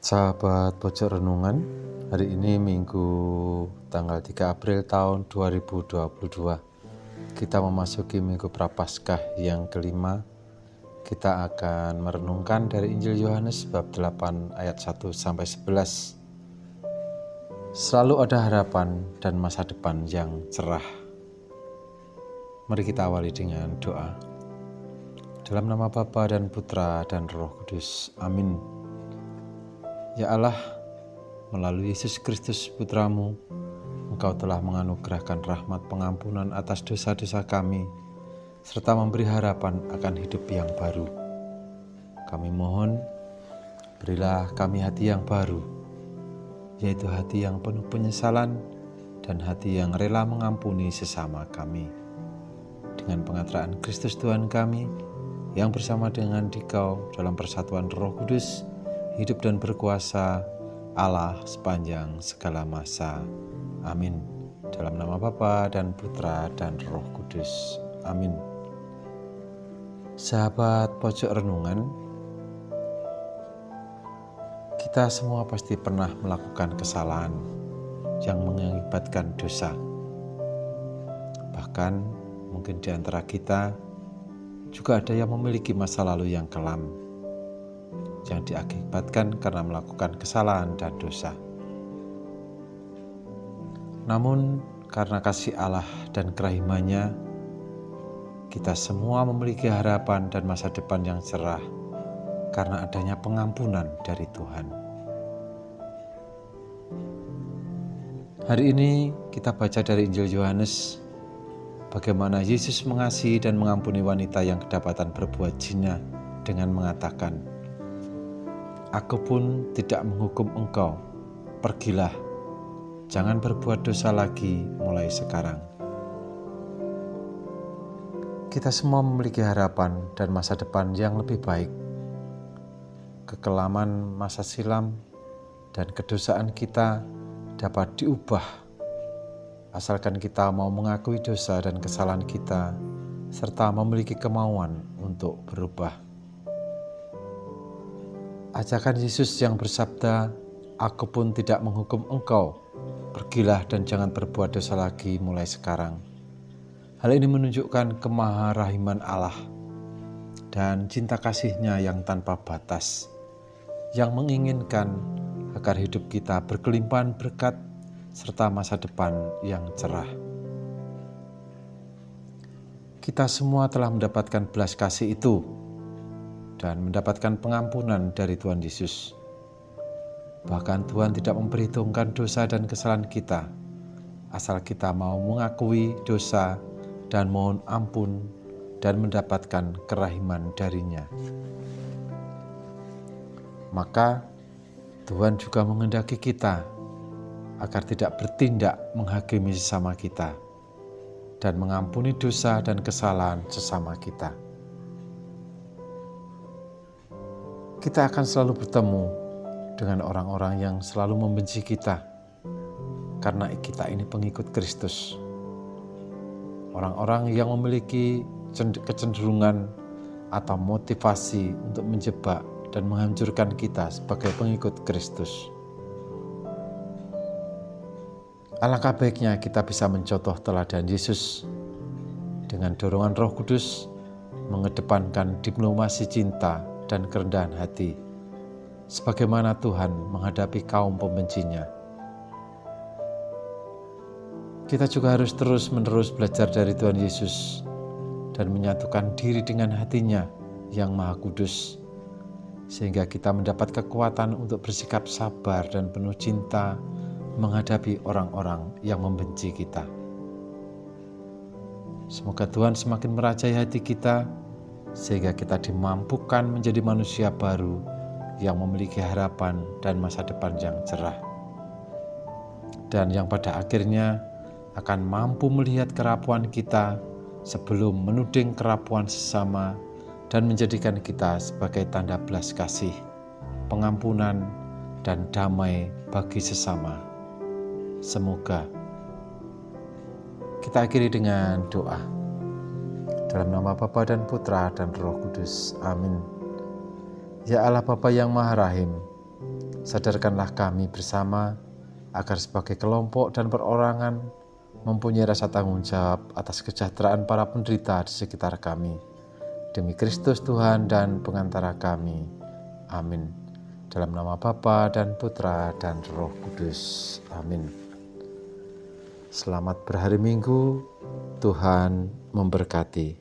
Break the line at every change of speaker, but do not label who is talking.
Sahabat Pojok Renungan, hari ini Minggu tanggal 3 April tahun 2022. Kita memasuki Minggu Prapaskah yang kelima. Kita akan merenungkan dari Injil Yohanes bab 8 ayat 1-11. Selalu ada harapan dan masa depan yang cerah. Mari kita awali dengan doa. Dalam nama Bapa dan Putra dan Roh Kudus. Amin. Ya Allah, melalui Yesus Kristus Putramu, Engkau telah menganugerahkan rahmat pengampunan atas dosa-dosa kami, serta memberi harapan akan hidup yang baru. Kami mohon, berilah kami hati yang baru, yaitu hati yang penuh penyesalan dan hati yang rela mengampuni sesama kami. Dengan pengatraan Kristus Tuhan kami, yang bersama dengan Dikau dalam persatuan Roh Kudus, hidup dan berkuasa Allah sepanjang segala masa. Amin. Dalam nama Bapa dan Putra dan Roh Kudus. Amin. Sahabat Pojok Renungan, kita semua pasti pernah melakukan kesalahan yang mengakibatkan dosa. Bahkan mungkin di antara kita juga ada yang memiliki masa lalu yang kelam, yang diakibatkan karena melakukan kesalahan dan dosa. Namun karena kasih Allah dan kerahimannya, kita semua memiliki harapan dan masa depan yang cerah karena adanya pengampunan dari Tuhan. Hari ini kita baca dari Injil Yohanes bagaimana Yesus mengasihi dan mengampuni wanita yang kedapatan berbuat zina dengan mengatakan, "Aku pun tidak menghukum engkau, pergilah, jangan berbuat dosa lagi mulai sekarang." Kita semua memiliki harapan dan masa depan yang lebih baik. Kekelaman masa silam dan kedosaan kita dapat diubah, asalkan kita mau mengakui dosa dan kesalahan kita, serta memiliki kemauan untuk berubah. Ajakan Yesus yang bersabda, "Aku pun tidak menghukum engkau, pergilah dan jangan berbuat dosa lagi mulai sekarang." Hal ini menunjukkan kemaharahiman Allah dan cinta kasih-Nya yang tanpa batas, yang menginginkan agar hidup kita berkelimpahan berkat serta masa depan yang cerah. Kita semua telah mendapatkan belas kasih itu dan mendapatkan pengampunan dari Tuhan Yesus. Bahkan Tuhan tidak memperhitungkan dosa dan kesalahan kita, asal kita mau mengakui dosa dan mohon ampun dan mendapatkan kerahiman darinya. Maka Tuhan juga menghendaki kita agar tidak bertindak menghakimi sesama kita dan mengampuni dosa dan kesalahan sesama kita. Kita akan selalu bertemu dengan orang-orang yang selalu membenci kita karena kita ini pengikut Kristus. Orang-orang yang memiliki kecenderungan atau motivasi untuk menjebak dan menghancurkan kita sebagai pengikut Kristus. Alangkah baiknya kita bisa mencontoh teladan Yesus dengan dorongan Roh Kudus, mengedepankan diplomasi cinta dan kerendahan hati, sebagaimana Tuhan menghadapi kaum pembencinya. Kita juga harus terus-menerus belajar dari Tuhan Yesus dan menyatukan diri dengan hatinya yang Maha Kudus, sehingga kita mendapat kekuatan untuk bersikap sabar dan penuh cinta menghadapi orang-orang yang membenci kita. Semoga Tuhan semakin merajai hati kita, sehingga kita dimampukan menjadi manusia baru yang memiliki harapan dan masa depan yang cerah, dan yang pada akhirnya akan mampu melihat kerapuan kita sebelum menuding kerapuan sesama dan menjadikan kita sebagai tanda belas kasih, pengampunan, dan damai bagi sesama. Semoga. Kita akhiri dengan doa. Dalam nama Bapa dan Putra dan Roh Kudus. Amin. Ya Allah Bapa yang Maha Rahim, Sadarkanlah kami bersama agar sebagai kelompok dan perorangan mempunyai rasa tanggung jawab atas kesejahteraan para penderita di sekitar kami. Demi Kristus Tuhan dan pengantara kami. Amin. Dalam nama Bapa dan Putra dan Roh Kudus. Amin. Selamat berhari Minggu. Tuhan memberkati.